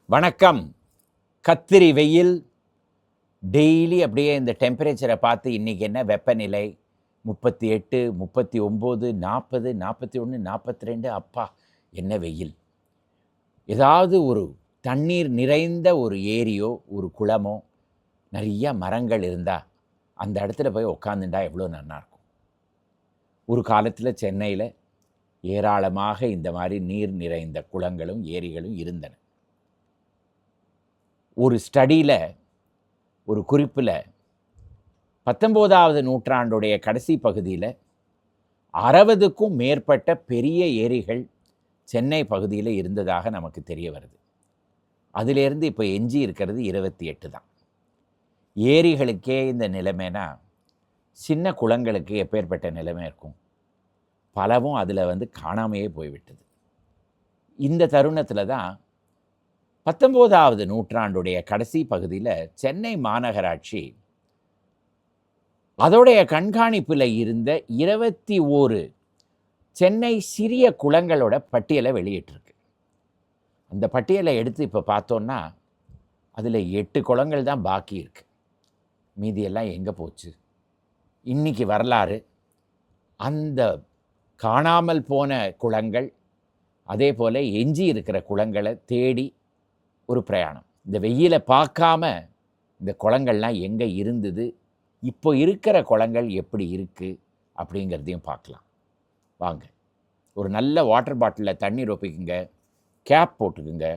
வணக்கம். கத்திரி வெயில் டெய்லி அப்படியே இந்த டெம்பரேச்சரை பார்த்து இன்றைக்கி என்ன வெப்பநிலை 38, 39, 40, 41, 42. அப்பா என்ன வெயில்! ஏதாவது ஒரு தண்ணீர் நிறைந்த ஒரு ஏரியோ ஒரு குளமோ நிறைய மரங்கள் இருந்தால் அந்த இடத்துல போய் உக்காந்துட்டா எவ்வளோ நல்லாயிருக்கும். ஒரு காலத்தில் சென்னையில் ஏராளமாக இந்த மாதிரி நீர் நிறைந்த குளங்களும் ஏரிகளும் இருந்தன. ஒரு ஸ்டடியில் ஒரு குறிப்பில் 19வது நூற்றாண்டுடைய கடைசி பகுதியில் 60க்கும் மேற்பட்ட பெரிய ஏரிகள் சென்னை பகுதியில் இருந்ததாக நமக்கு தெரிய வருது. அதிலேருந்து இப்போ எஞ்சி இருக்கிறது 28 தான். ஏரிகளுக்கே இந்த நிலைமைனா சின்ன குளங்களுக்கு எப்பேற்பட்ட நிலைமை இருக்கும்? பலவும் அதில் காணாமையே போய்விட்டது. இந்த தருணத்தில் தான் 19வது நூற்றாண்டுடைய கடைசி பகுதியில் சென்னை மாநகராட்சி அதோடைய கண்காணிப்பில் இருந்த 21 சென்னை சிறிய குளங்களோட பட்டியலை வெளியிட்டிருக்கு. அந்த பட்டியலை எடுத்து இப்போ பார்த்தோன்னா அதில் 8 குளங்கள் தான் பாக்கி இருக்குது. மீதியெல்லாம் எங்கே போச்சு? இன்றைக்கி வரலாறு அந்த காணாமல் போன குளங்கள், அதே போல் எஞ்சி இருக்கிற குளங்களை தேடி ஒரு பிரயாணம். இந்த வெயிலை பார்க்காம இந்த குளங்கள்லாம் எங்கே இருந்தது, இப்போ இருக்கிற குளங்கள் எப்படி இருக்குது அப்படிங்கிறதையும் பார்க்கலாம். வாங்க. ஒரு நல்ல வாட்டர் பாட்டிலில் தண்ணி ரொப்பிக்குங்க, கேப் போட்டுக்குங்க,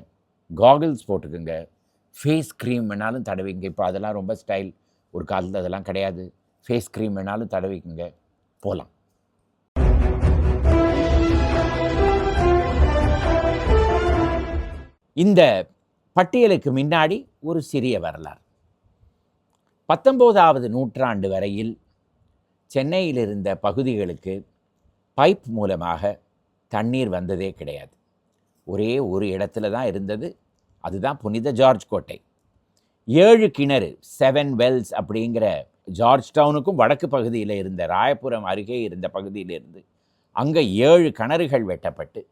காகிள்ஸ் போட்டுக்குங்க, ஃபேஸ் க்ரீம் வேணாலும் தடவிங்க. இப்போ அதெல்லாம் ரொம்ப ஸ்டைல். ஒரு காலத்தில் அதெல்லாம் கிடையாது. ஃபேஸ் க்ரீம் வேணாலும் தடவிக்குங்க, போகலாம். இந்த பட்டியலுக்கு முன்னாடி ஒரு சிறிய வரலாறு. 19வது நூற்றாண்டு வரையில் சென்னையில் இருந்த பகுதிகளுக்கு பைப் மூலமாக தண்ணீர் வந்ததே கிடையாது. ஒரே ஒரு இடத்துல தான் இருந்தது. அதுதான் புனித ஜார்ஜ் கோட்டை. 7 கிணறு 7 வெல்ஸ் அப்படிங்கிற ஜார்ஜ் டவுனுக்கும் வடக்கு பகுதியில் இருந்த ராயபுரம் அருகே இருந்த பகுதியிலிருந்து அங்கே 7 கிணறுகள் வெட்டப்பட்டு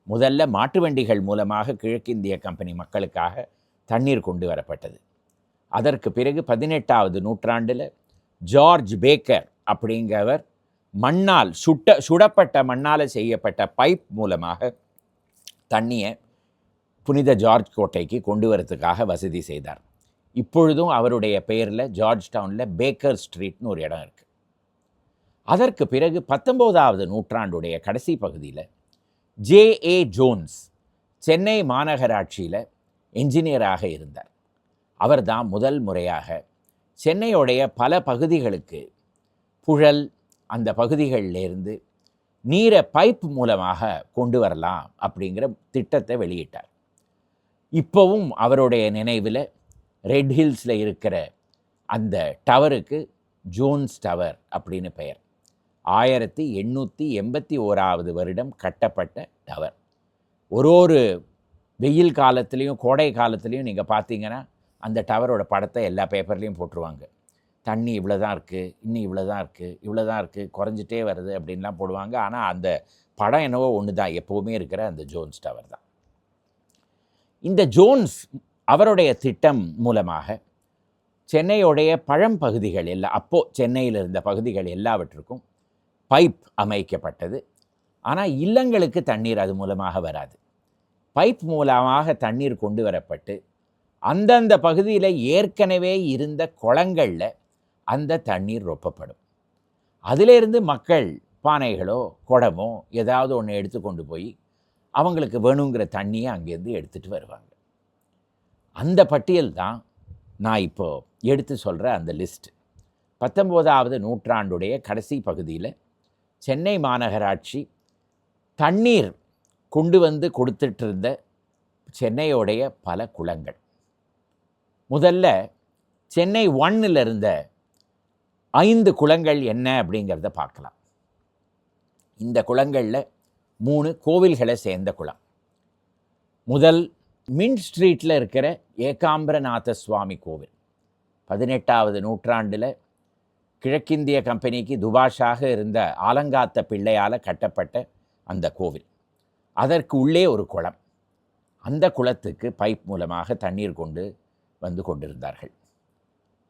முதல்ல மாட்டு வண்டிகள் மூலமாக கிழக்கிந்திய கம்பெனி மக்களுக்காக தண்ணீர் கொண்டு வரப்பட்டது. அதற்கு பிறகு 18வது நூற்றாண்டில் ஜார்ஜ் பேக்கர் அப்படிங்கிறவர் மண்ணால் சுடப்பட்ட மண்ணால் செய்யப்பட்ட பைப் மூலமாக தண்ணியை புனித ஜார்ஜ் கோட்டைக்கு கொண்டு வரத்துக்காக வசதி செய்தார். இப்பொழுதும் அவருடைய பெயரில் ஜார்ஜ் டவுனில் பேக்கர் ஸ்ட்ரீட்னு ஒரு இடம் இருக்குது. அதற்கு பிறகு 19வது நூற்றாண்டுடைய கடைசி பகுதியில் J.A. ஜோன்ஸ் சென்னை மாநகராட்சியில் என்ஜினியராக இருந்தார். அவர் தான் முதல் முறையாக சென்னையுடைய பல பகுதிகளுக்கு புழல் அந்த பகுதிகளிலிருந்து நீரை பைப் மூலமாக கொண்டு வரலாம் அப்படிங்கிற திட்டத்தை வெளியிட்டார். இப்போவும் அவருடைய நினைவில் ரெட் ஹில்ஸில் இருக்கிற அந்த டவருக்கு ஜோன்ஸ் டவர் அப்படின்னு பெயர். 1881வது வருடம் கட்டப்பட்ட டவர். ஒரு வெயில் காலத்துலேயும் கோடை காலத்துலேயும் நீங்கள் பார்த்தீங்கன்னா அந்த டவரோட படத்தை எல்லா பேப்பர்லேயும் போட்டுருவாங்க. தண்ணி இவ்வளோ தான் இருக்குது, இன்னும் இவ்வளோ தான் இருக்குது, இவ்வளோ தான் இருக்குது, குறைஞ்சிட்டே வருது அப்படின்லாம் போடுவாங்க. ஆனால் அந்த படம் என்னவோ ஒன்று தான், எப்போவுமே இருக்கிற அந்த ஜோன்ஸ் டவர் தான். இந்த ஜோன்ஸ் அவருடைய திட்டம் மூலமாக சென்னையுடைய பழம்பகுதிகள் எல்லாம், அப்போது சென்னையில் இருந்த பகுதிகள் எல்லாவற்றுக்கும் பைப் அமைக்கப்பட்டது. ஆனால் இல்லங்களுக்கு தண்ணீர் அது மூலமாக வராது. பைப் மூலமாக தண்ணீர் கொண்டு வரப்பட்டு அந்தந்த பகுதியில் ஏற்கனவே இருந்த குளங்களில் அந்த தண்ணீர் ரொப்பப்படும். அதிலிருந்து மக்கள் பானைகளோ குடமோ ஏதாவது ஒன்று எடுத்து கொண்டு போய் அவங்களுக்கு வேணுங்கிற தண்ணியை அங்கேருந்து எடுத்துகிட்டு வருவாங்க. அந்த பட்டியல் தான் நான் இப்போது எடுத்து சொல்கிற அந்த லிஸ்ட். 19வது நூற்றாண்டுடைய கடைசி பகுதியில் சென்னை மாநகராட்சி தண்ணீர் கொண்டு வந்து கொடுத்துட்டு இருந்த சென்னையோடைய பல குளங்கள். முதல்ல சென்னை 1ல் இருந்த 5 குளங்கள் என்ன அப்படிங்கிறத பார்க்கலாம். இந்த குளங்களில் 3 கோவில்களை சேர்ந்த குளம். முதல் மின்ட் ஸ்ட்ரீட்டில் இருக்கிற ஏகாம்பரநாத சுவாமி கோவில். 18வது நூற்றாண்டில் கிழக்கிந்திய கம்பெனிக்கு துபாஷாக இருந்த ஆலங்காத்த பிள்ளையால் கட்டப்பட்ட அந்த கோவில். அதற்கு உள்ளே ஒரு குளம். அந்த குளத்துக்கு பைப் மூலமாக தண்ணீர் கொண்டு வந்து கொண்டிருந்தார்கள்.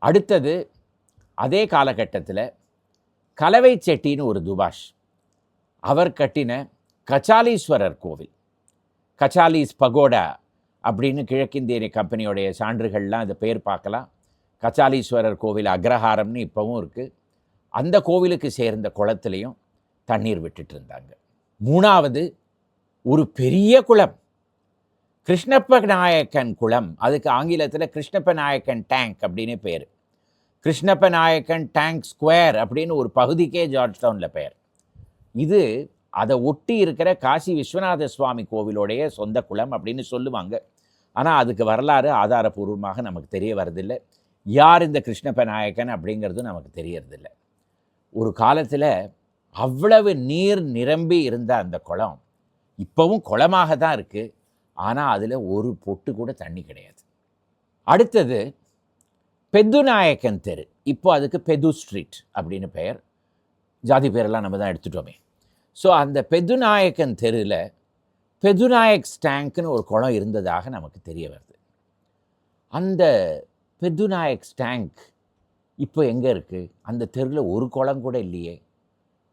அடுத்தது அதே காலகட்டத்தில் கலவை செட்டின்னு ஒரு துபாஷ், அவர் கட்டின கச்சாலீஸ்வரர் கோவில், கச்சாலீஸ் பகோடா அப்படின்னு கிழக்கிந்திய கம்பெனியோடைய சான்றுகள்லாம் இந்த பேர் பார்க்கலாம். கச்சாலீஸ்வரர் கோவில் அக்ரஹாரம்னு இப்போவும் இருக்குது. அந்த கோவிலுக்கு சேர்ந்த குளத்துலேயும் தண்ணீர் விட்டுட்டு இருந்தாங்க. மூணாவது ஒரு பெரிய குளம், கிருஷ்ணப்ப நாயக்கன் குளம். அதுக்கு ஆங்கிலத்தில் கிருஷ்ணப்ப நாயக்கன் டேங்க் அப்படின்னு பேர். கிருஷ்ணப்ப நாயக்கன் டேங்க் ஸ்கொயர் அப்படின்னு ஒரு பகுதிக்கே ஜார்ஜ் டவுனில் பெயர். இது அதை ஒட்டி இருக்கிற காசி விஸ்வநாத சுவாமி கோவிலோடைய சொந்த குளம் அப்படின்னு சொல்லுவாங்க. ஆனால் அதுக்கு வரலாறு ஆதாரபூர்வமாக நமக்கு தெரிய வரதில்லை. யார் இந்த கிருஷ்ணப்ப நாயக்கன் அப்படிங்கிறதும் நமக்கு தெரியறதில்லை. ஒரு காலத்தில் அவ்வளவு நீர் நிரம்பி இருந்த அந்த குளம் இப்போவும் குளமாக தான் இருக்குது. ஆனால் அதில் ஒரு பொட்டு கூட தண்ணி கிடையாது. அடுத்தது பெத்துநாயக்கன் தெரு, இப்போ அதுக்கு பெது ஸ்ட்ரீட் அப்படின்னு பெயர். ஜாதி பேரெல்லாம் நம்ம தான் எடுத்துட்டோமே. ஸோ அந்த பெத்துநாயக்கன் தெருவில் பெத்துநாயக் ஸ்டேங்க்னு ஒரு குளம் இருந்ததாக நமக்கு தெரிய வருது. அந்த பெத்துநாயக் ஸ்டேங்க் இப்போ எங்கே இருக்குது? அந்த தெருவில் ஒரு குளம் கூட இல்லையே.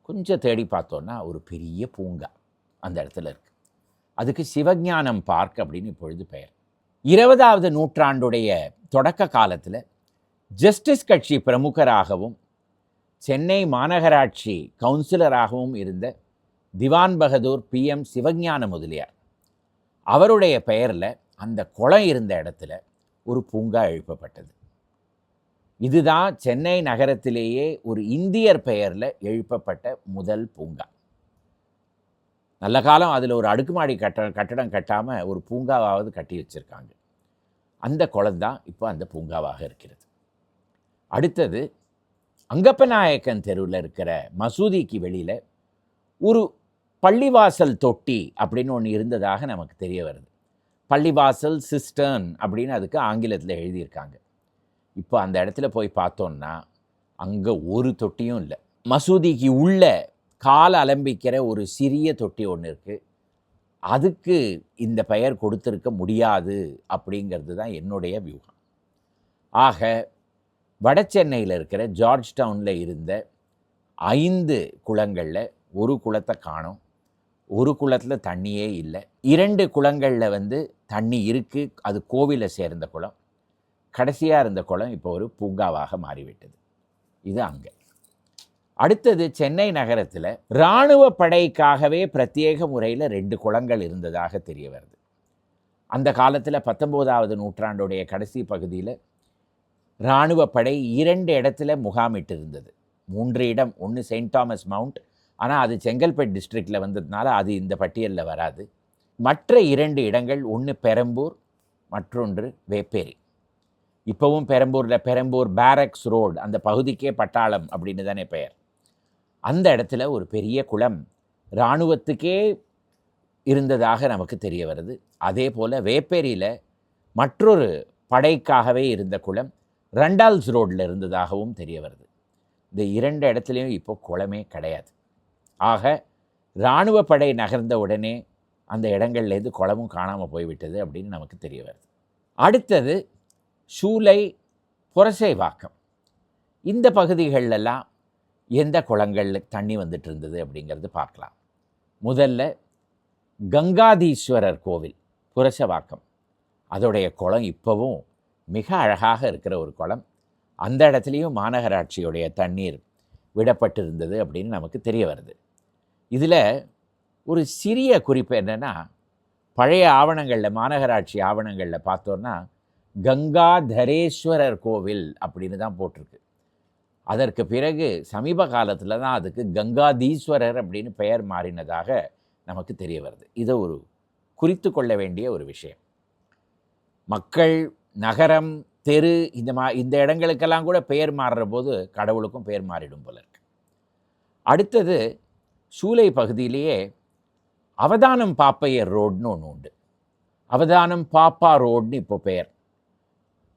கொஞ்சம் தேடி பார்த்தோன்னா ஒரு பெரிய பூங்கா அந்த இடத்துல இருக்குது. அதுக்கு சிவஞானம் பார்க் அப்படின்னு இப்பொழுது பெயர். 20வது நூற்றாண்டுடைய தொடக்க காலத்தில் ஜஸ்டிஸ் கட்சி பிரமுகராகவும் சென்னை மாநகராட்சி கவுன்சிலராகவும் இருந்த திவான் பகதூர் PM சிவஞான முதலியார், அவருடைய பெயரில் அந்த குளம் இருந்த இடத்துல ஒரு பூங்கா எழுப்பப்பட்டது. இதுதான் சென்னை நகரத்திலேயே ஒரு இந்தியர் பெயரில் எழுப்பப்பட்ட முதல் பூங்கா. நல்ல காலம் அதில் ஒரு அடுக்குமாடி கட்டடம் கட்டாமல் ஒரு பூங்காவாவது கட்டி வச்சுருக்காங்க. அந்த குளம் தான் இப்போ அந்த பூங்காவாக இருக்கிறது. அடுத்தது அங்கப்பநாயக்கன் தெருவில் இருக்கிற மசூதிக்கு வெளியில் ஒரு பள்ளிவாசல் தொட்டி அப்படின்னு ஒன்று இருந்ததாக நமக்கு தெரிய வருது. பள்ளிவாசல் சிஸ்டர்ன் அப்படின்னு அதுக்கு ஆங்கிலத்தில் எழுதியிருக்காங்க. இப்போ அந்த இடத்துல போய் பார்த்தோன்னா அங்கே ஒரு தொட்டியும் இல்லை. மசூதிக்கு உள்ள கால் அலம்பிக்கிற ஒரு சிறிய தொட்டி ஒன்று இருக்குது. அதுக்கு இந்த பெயர் கொடுத்துருக்க முடியாது அப்படிங்கிறது தான் என்னுடைய வியூகம். ஆக வட சென்னையில் இருக்கிற ஜார்ஜ் டவுனில் இருந்த 5 குளங்களில் ஒரு குளத்தை காணோம். ஒரு குளத்தில் தண்ணியே இல்லை. 2 குளங்களில் தண்ணி இருக்குது, அது கோவிலை சேர்ந்த குளம். கடைசியாக இருந்த குளம் இப்போ ஒரு பூங்காவாக மாறிவிட்டது. இது அங்கே. அடுத்தது சென்னை நகரத்தில் இராணுவ படைக்காகவே பிரத்யேக முறையில் 2 குளங்கள் இருந்ததாக தெரிய வருது. அந்த காலத்தில் 19வது நூற்றாண்டுடைய கடைசி பகுதியில் இராணுவ படை 2 இடத்துல முகாமிட்டு இருந்தது. 3 இடம், ஒன்று செயின்ட் தாமஸ் மவுண்ட், ஆனால் அது செங்கல்பட்டு டிஸ்ட்ரிக்டில் வந்ததுனால அது இந்த பட்டியலில் வராது. மற்ற 2 இடங்கள், ஒன்று பெரம்பூர், மற்றொன்று வேப்பேரி. இப்போவும் பெரம்பூர் பேரக்ஸ் ரோடு, அந்த பகுதிக்கே பட்டாளம் அப்படின்னு தானே பெயர். அந்த இடத்துல ஒரு பெரிய குளம் இராணுவத்துக்கே இருந்ததாக நமக்கு தெரிய வருது. அதே போல் வேப்பேரியில் மற்றொரு படைக்காகவே இருந்த குளம் ரண்டால்ஸ் ரோடில் இருந்ததாகவும் தெரிய வருது. இந்த 2 இடத்துலையும் இப்போ குளமே கிடையாது. ஆக இராணுவ படை நகர்ந்த உடனே அந்த இடங்கள்லேருந்து குளமும் காணாமல் போய்விட்டது அப்படின்னு நமக்கு தெரிய வருது. அடுத்தது சூலை, புரசைவாக்கம், இந்த பகுதிகளெல்லாம் எந்த குளங்களில் தண்ணி வந்துட்டு இருந்தது அப்படிங்கிறது பார்க்கலாம். முதல்ல கங்காதீஸ்வரர் கோவில் புரசைவாக்கம், அதோடைய குளம் இப்போவும் மிக அழகாக இருக்கிற ஒரு குளம். அந்த இடத்துலையும் மாநகராட்சியுடைய தண்ணீர் விடப்பட்டிருந்தது அப்படின்னு நமக்கு தெரிய வருது. இதில் ஒரு சிறிய குறிப்பு என்னென்னா, பழைய ஆவணங்களில், மாநகராட்சி ஆவணங்களில் பார்த்தோன்னா கங்காதரேஸ்வரர் கோவில் அப்படின்னு தான் போட்டிருக்கு. அதற்கு பிறகு சமீப காலத்தில் தான் அதுக்கு கங்காதீஸ்வரர் அப்படின்னு பெயர் மாறினதாக நமக்கு தெரிய வருது. இதை ஒரு குறித்து கொள்ள வேண்டிய ஒரு விஷயம். மக்கள், நகரம், தெரு, இந்த இடங்களுக்கெல்லாம் கூட பெயர் மாறுற போது கடவுளுக்கும் பெயர் மாறிடும் போல இருக்கு. அடுத்தது சூலை பகுதியிலேயே அவதானம் பாப்பையர் ரோடுன்னு ஒன்று உண்டு. அவதானம் பாப்பா ரோடுன்னு இப்போ பெயர்.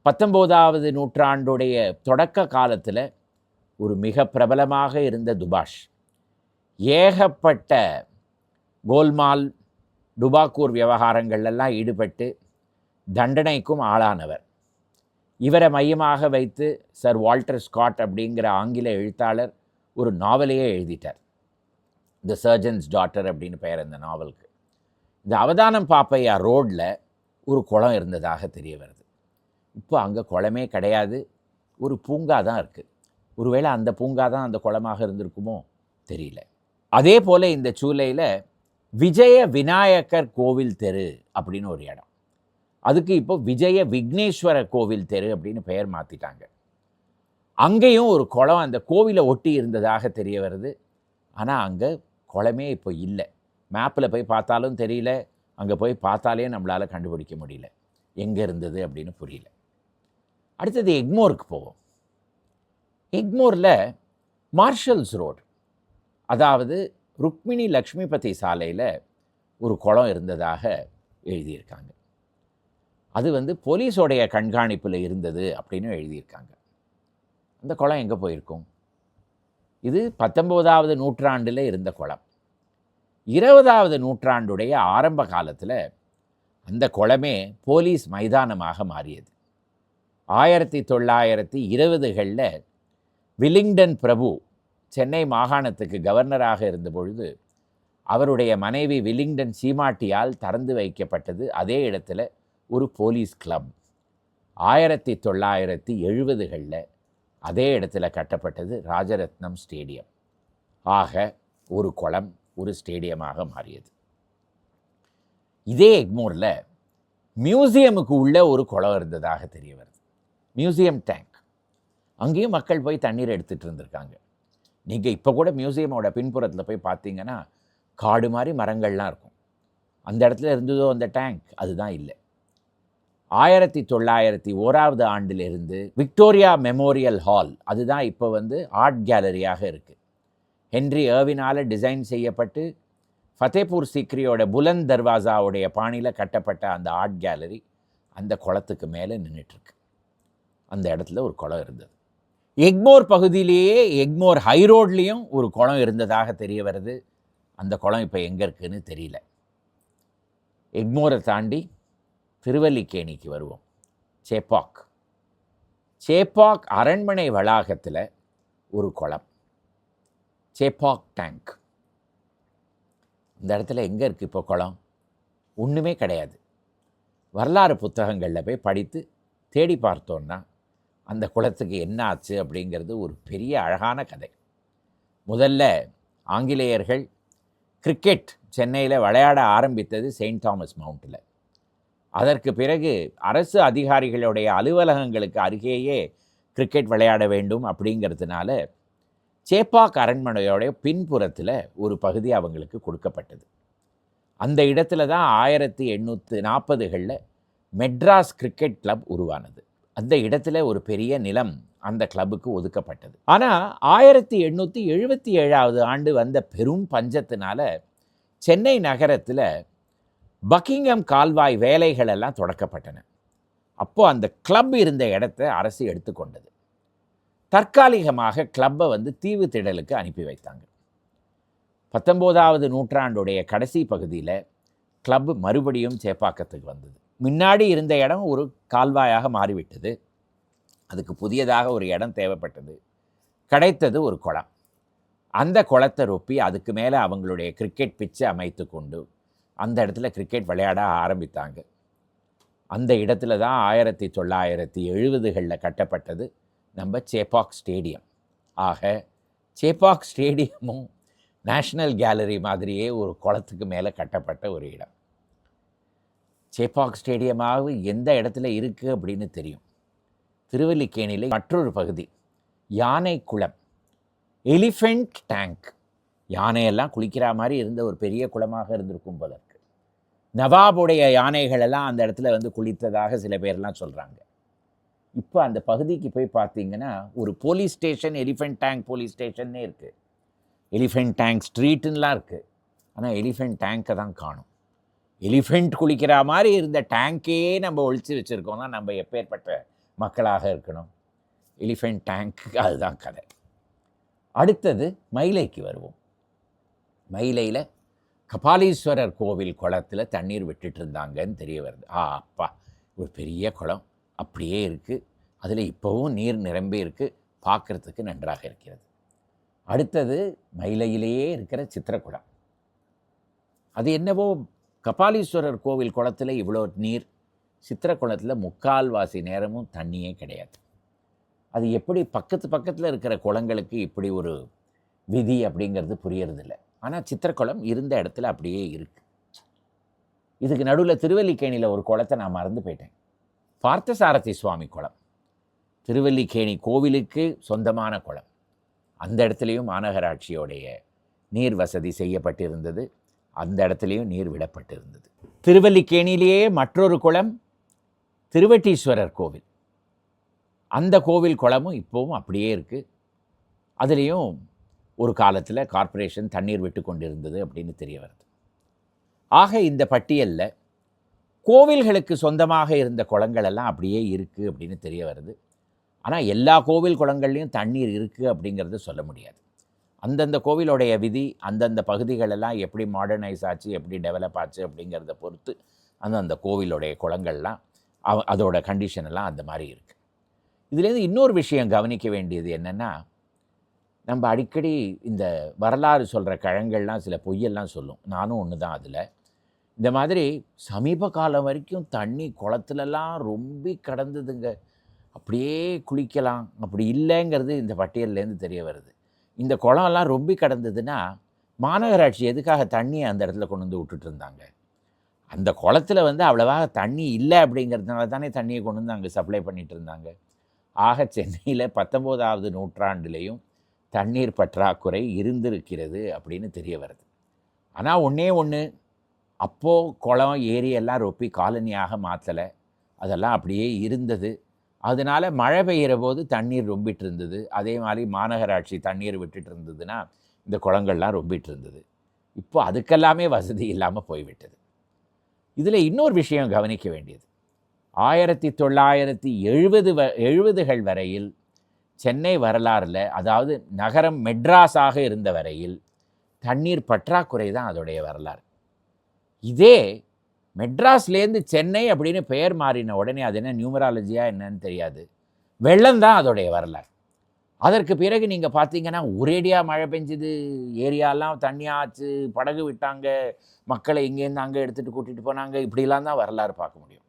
19வது நூற்றாண்டுடைய தொடக்க காலத்தில் ஒரு மிக பிரபலமாக இருந்த துபாஷ், ஏகப்பட்ட கோல்மால், டுபாக்கூர் விவகாரங்கள்லாம் ஈடுபட்டு தண்டனைக்கும் ஆளானவர். இவரை மையமாக வைத்து சர் வால்டர் ஸ்காட் அப்படிங்கிற ஆங்கில எழுத்தாளர் ஒரு நாவலையே எழுதிட்டார். த சர்ஜன்ஸ் டாட்டர் அப்படின்னு பெயர் அந்த நாவலுக்கு. இந்த அவதானம் பாப்பையா ரோடில் ஒரு குளம் இருந்ததாக தெரிய வருது. இப்போ அங்கே குளமே கிடையாது, ஒரு பூங்கா தான் இருக்குது. ஒருவேளை அந்த பூங்கா தான் அந்த குளமாக இருந்திருக்குமோ தெரியல. அதே போல் இந்த சூளையில் விஜய விநாயகர் கோவில் தெரு அப்படின்னு ஒரு இடம், அதுக்கு இப்போ விஜய விக்னேஸ்வர கோவில் தெரு அப்படின்னு பெயர் மாற்றிட்டாங்க. அங்கேயும் ஒரு குளம் அந்த கோவிலை ஒட்டி இருந்ததாக தெரிய வருது. ஆனால் அங்கே குளமே இப்போ இல்லை. மேப்பில் போய் பார்த்தாலும் தெரியல, அங்கே போய் பார்த்தாலே நம்மளால் கண்டுபிடிக்க முடியல எங்கே இருந்தது அப்படின்னு புரியல. அடுத்தது எக்மோருக்கு போவோம். எக்மோரில் மார்ஷல்ஸ் ரோடு, அதாவது ருக்மிணி லக்ஷ்மிபதி சாலையில் ஒரு குளம் இருந்ததாக எழுதியிருக்காங்க. அது போலீஸோடைய கண்காணிப்பில் இருந்தது அப்படின்னு எழுதியிருக்காங்க. அந்த குளம் எங்கே போயிருக்கும்? இது 19ஆவது நூற்றாண்டில் இருந்த குளம். 20ஆவது நூற்றாண்டுடைய ஆரம்ப காலத்தில் அந்த குளமே போலீஸ் மைதானமாக மாறியது. 1920களில் வில்லிங்டன் பிரபு சென்னை மாகாணத்துக்கு கவர்னராக இருந்த பொழுது அவருடைய மனைவி வில்லிங்டன் சீமாட்டியால் திறந்து வைக்கப்பட்டது அதே இடத்துல ஒரு போலீஸ் கிளப். 1970களில் அதே இடத்துல கட்டப்பட்டது ராஜரத்னம் ஸ்டேடியம். ஆக ஒரு குளம் ஒரு ஸ்டேடியமாக மாறியது. இதே எக்மோரில் மியூசியமுக்கு உள்ள ஒரு குளம் இருந்ததாக தெரிய வருது. Museum tank. அங்கேயும் மக்கள் போய் தண்ணீர் எடுத்துகிட்டு இருந்திருக்காங்க. நீங்கள் இப்போ கூட மியூசியமோட பின்புறத்தில் போய் பார்த்தீங்கன்னா காடு மாதிரி மரங்கள்லாம் இருக்கும். அந்த இடத்துல இருந்ததோ அந்த டேங்க், அதுதான் இல்லை. 1901ஆவது ஆண்டிலிருந்து விக்டோரியா மெமோரியல் ஹால், அதுதான் இப்போ ஆர்ட் கேலரியாக இருக்குது. ஹென்ரி ஏர்வினால் டிசைன் செய்யப்பட்டு ஃபத்தேபூர் சிக்ரியோட புலந்த் தர்வாசாவுடைய பாணியில் கட்டப்பட்ட அந்த ஆர்ட் கேலரி அந்த குளத்துக்கு மேலே நின்றுட்டுருக்கு. அந்த இடத்துல ஒரு குளம் இருந்தது. எக்மோர் பகுதியிலேயே எக்மோர் ஹைரோட்லேயும் ஒரு குளம் இருந்ததாக தெரிய வருது. அந்த குளம் இப்போ எங்கே இருக்குதுன்னு தெரியல. எக்மோரை தாண்டி திருவல்லிக்கேணிக்கு வருவோம். சேப்பாக். சேப்பாக் அரண்மனை வளாகத்தில் ஒரு குளம், சேப்பாக் டேங்க். இந்த இடத்துல எங்கே இருக்குது இப்போ குளம்? ஒன்றுமே கிடையாது. வரலாறு புத்தகங்களில் போய் படித்து தேடி பார்த்தோன்னா அந்த குளத்துக்கு என்ன ஆச்சு அப்படிங்கிறது ஒரு பெரிய அழகான கதை. முதல்ல ஆங்கிலேயர்கள் கிரிக்கெட் சென்னையில் விளையாட ஆரம்பித்தது செயின்ட் தாமஸ் மவுண்டில். அதற்கு பிறகு அரசு அதிகாரிகளுடைய அலுவலகங்களுக்கு அருகேயே கிரிக்கெட் விளையாட வேண்டும் அப்படிங்கிறதுனால சேப்பாக் அரண்மனையோடைய பின்புறத்தில் ஒரு பகுதி அவங்களுக்கு கொடுக்கப்பட்டது. அந்த இடத்துல தான் 1840களில் மெட்ராஸ் கிரிக்கெட் கிளப் உருவானது. அந்த இடத்துல ஒரு பெரிய நிலம் அந்த கிளப்புக்கு ஒதுக்கப்பட்டது. ஆனால் 1877ஆவது ஆண்டு வந்த பெரும் பஞ்சத்தினால சென்னை நகரத்தில் பக்கிங்ஹாம் கால்வாய் வேலைகள் எல்லாம் தொடக்கப்பட்டன. அப்போது அந்த கிளப் இருந்த இடத்த அரசு எடுத்துக்கொண்டது. தற்காலிகமாக கிளப்பை தீவு திடலுக்கு அனுப்பி வைத்தாங்க. 19ஆவது நூற்றாண்டுடைய கடைசி பகுதியில் கிளப் மறுபடியும் சேப்பாக்கத்துக்கு வந்தது. முன்னாடி இருந்த இடம் ஒரு கால்வாயாக மாறிவிட்டது. அதுக்கு புதியதாக ஒரு இடம் தேவைப்பட்டது. கிடைத்தது ஒரு குளம். அந்த குளத்தை ரொப்பி அதுக்கு மேலே அவங்களுடைய கிரிக்கெட் பிச்சை அமைத்து கொண்டு அந்த இடத்துல கிரிக்கெட் விளையாட ஆரம்பித்தாங்க. அந்த இடத்துல தான் 1970களில் கட்டப்பட்டது நம்ம சேப்பாக் ஸ்டேடியம். ஆக சேப்பாக் ஸ்டேடியமும் நேஷ்னல் கேலரி மாதிரியே ஒரு குளத்துக்கு மேலே கட்டப்பட்ட ஒரு இடம். சேப்பாக் ஸ்டேடியமாக எந்த இடத்துல இருக்குது அப்படின்னு தெரியும். திருவல்லிக்கேணியில் மற்றொரு பகுதி யானை குளம், எலிஃபெண்ட் டேங்க். யானையெல்லாம் குளிக்கிற மாதிரி இருந்த ஒரு பெரிய குளமாக இருந்திருக்கும் போல இருக்கு. நவாபுடைய யானைகளெல்லாம் அந்த இடத்துல குளித்ததாக சில பேர்லாம் சொல்கிறாங்க. இப்போ அந்த பகுதிக்கு போய் பார்த்தீங்கன்னா ஒரு police station, elephant tank police ஸ்டேஷன்னே இருக்குது. எலிஃபெண்ட் டேங்க் ஸ்ட்ரீட்டுன்னெலாம் இருக்குது. ஆனால் எலிஃபெண்ட் டேங்கை தான் காணும். எலிஃபெண்ட் குளிக்கிற மாதிரி இருந்த டேங்கே நம்ம ஒழிச்சு வச்சுருக்கோம்னா நம்ம எப்பேற்பட்ட மக்களாக இருக்கணும். எலிஃபெண்ட் டேங்க்கு அதுதான் கதை. அடுத்தது மயிலைக்கு வருவோம். மயிலையில் கபாலீஸ்வரர் கோவில் குளத்தில் தண்ணீர் விட்டுட்டு இருந்தாங்கன்னு தெரிய வருது. அப்பா, ஒரு பெரிய குளம் அப்படியே இருக்குது, அதில் இப்போவும் நீர் நிரம்பி இருக்குது, பார்க்குறதுக்கு நன்றாக இருக்கிறது. அடுத்தது மயிலையிலேயே இருக்கிற சித்திரக்குளம். அது என்னவோ கபாலீஸ்வரர் கோவில் குளத்தில் இவ்வளோ நீர், சித்திரக்குளத்தில் முக்கால்வாசி நேரமும் தண்ணியே கிடையாது. அது எப்படி பக்கத்தில் இருக்கிற குளங்களுக்கு இப்படி ஒரு விதி அப்படிங்கிறது புரியறதில்ல. ஆனால் சித்திரக்குளம் இருந்த இடத்துல அப்படியே இருக்குது. இதுக்கு நடுவில் திருவல்லிக்கேணியில் ஒரு குளத்தை நான் மறந்து போயிட்டேன். பார்த்தசாரதி சுவாமி குளம், திருவல்லிக்கேணி கோவிலுக்கு சொந்தமான குளம். அந்த இடத்துலையும் மாநகராட்சியோடைய நீர் வசதி செய்யப்பட்டிருந்தது. அந்த இடத்துலையும் நீர் விடப்பட்டிருந்தது. திருவல்லிக்கேணியிலேயே மற்றொரு குளம் திருவட்டீஸ்வரர் கோவில். அந்த கோவில் குளமும் இப்போவும் அப்படியே இருக்குது. அதுலேயும் ஒரு காலத்தில் கார்ப்பரேஷன் தண்ணீர் விட்டு கொண்டிருந்தது அப்படின்னு தெரிய வருது. ஆக இந்த பட்டியலில் கோவில்களுக்கு சொந்தமாக இருந்த குளங்கள் எல்லாம் அப்படியே இருக்குது அப்படின்னு தெரிய வருது. ஆனால் எல்லா கோவில் குளங்கள்லேயும் தண்ணீர் இருக்குது அப்படிங்கிறது சொல்ல முடியாது. அந்தந்த கோவிலுடைய விதி, அந்தந்த பகுதிகளெல்லாம் எப்படி மாடர்னைஸ் ஆச்சு, எப்படி டெவலப் ஆச்சு அப்படிங்கிறத பொறுத்து அந்தந்த கோவிலுடைய குளங்கள்லாம் அதோட கண்டிஷன் எல்லாம் அந்த மாதிரி இருக்குது. இதுலேருந்து இன்னொரு விஷயம் கவனிக்க வேண்டியது என்னென்னா, நம்ம அடிக்கடி இந்த வரலாறு சொல்கிற கழங்கள்லாம் சில பொய்யெல்லாம் சொல்லும். நானும் ஒன்று தான் அதில். இந்த மாதிரி சமீப காலம் வரைக்கும் தண்ணி குளத்துலலாம் ரொம்ப கடந்ததுங்க, அப்படியே குளிக்கலாம், அப்படி இல்லைங்கிறது இந்த பட்டியல்லேருந்து தெரிய வருது. இந்த குளம்லாம் ரொம்ப கடந்ததுன்னா மாநகராட்சி எதுக்காக தண்ணியை அந்த இடத்துல கொண்டு வந்து விட்டுட்டு இருந்தாங்க? அந்த குளத்தில் அவ்வளவா தண்ணி இல்லை அப்படிங்கிறதுனால தானே தண்ணியை கொண்டு வந்து அங்கே சப்ளை பண்ணிகிட்டு இருந்தாங்க. ஆக சென்னையில் 19ஆவது நூற்றாண்டுலேயும் தண்ணீர் பற்றாக்குறை இருந்திருக்கிறது அப்படின்னு தெரிய வருது. ஆனால் ஒன்று, அப்போது குளம் ஏரி எல்லாம் ரொப்பி காலனியாக மாற்றலை, அதெல்லாம் அப்படியே இருந்தது. அதனால் மழை பெய்கிற போது தண்ணீர் ரொம்பிட்டு இருந்தது. அதே மாதிரி மாநகராட்சி தண்ணீர் விட்டுட்டு இருந்ததுன்னா இந்த குளங்கள்லாம் ரொம்பிட்டு இருந்தது. இப்போ அதுக்கெல்லாமே வசதி இல்லாமல் போய்விட்டது. இதில் இன்னொரு விஷயம் கவனிக்க வேண்டியது, 1970கள் வரையில் சென்னை வரலாறில், அதாவது நகரம் மெட்ராஸாக இருந்த வரையில் தண்ணீர் பற்றாக்குறை தான் அதோடைய வரலாறு. இதே மெட்ராஸ்லேருந்து சென்னை அப்படின்னு பெயர் மாறின உடனே அது என்ன நியூமராலஜியாக என்னன்னு தெரியாது, வெள்ளம் தான் அதோடைய வரலாறு. அதற்கு பிறகு நீங்கள் பார்த்தீங்கன்னா ஒரேடியாக மழை பெஞ்சுது, ஏரியாலாம் தண்ணியாச்சு, படகு விட்டாங்க, மக்களை இங்கேருந்து அங்கே எடுத்துகிட்டு கூட்டிகிட்டு போனாங்க, இப்படிலாம் தான் வரலாறு பார்க்க முடியும்.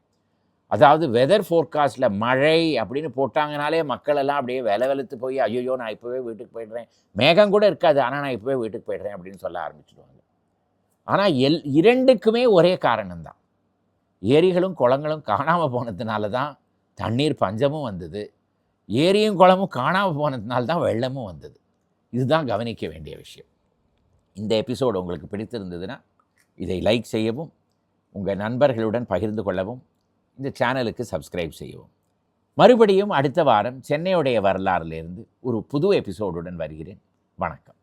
அதாவது வெதர் ஃபோர்காஸ்ட்டில் மழை அப்படின்னு போட்டாங்கனாலே மக்கள் எல்லாம் அப்படியே வெளுத்து போய் ஐயோ நான் இப்போவே வீட்டுக்கு போய்ட்றேன், மேகம் கூட இருக்காது ஆனால் நான் இப்போவே வீட்டுக்கு போய்ட்றேன் அப்படின்னு சொல்ல ஆரம்பிச்சிடுவாங்க. ஆனால் இரண்டுக்குமே ஒரே காரணம்தான், ஏரிகளும் குளங்களும் காணாமல் போனதுனால தான் தண்ணீர் பஞ்சமும் வந்தது, ஏரியும் குளமும் காணாமல் போனதுனால தான் வெள்ளமும் வந்தது. இதுதான் கவனிக்க வேண்டிய விஷயம். இந்த எபிசோடு உங்களுக்கு பிடித்திருந்ததுன்னா இதை லைக் செய்யவும், உங்கள் நண்பர்களுடன் பகிர்ந்து கொள்ளவும், இந்த சேனலுக்கு சப்ஸ்கிரைப் செய்யவும். மறுபடியும் அடுத்த வாரம் சென்னையுடைய வரலாறுலேருந்து ஒரு புது எபிசோடுடன் வருகிறேன். வணக்கம்.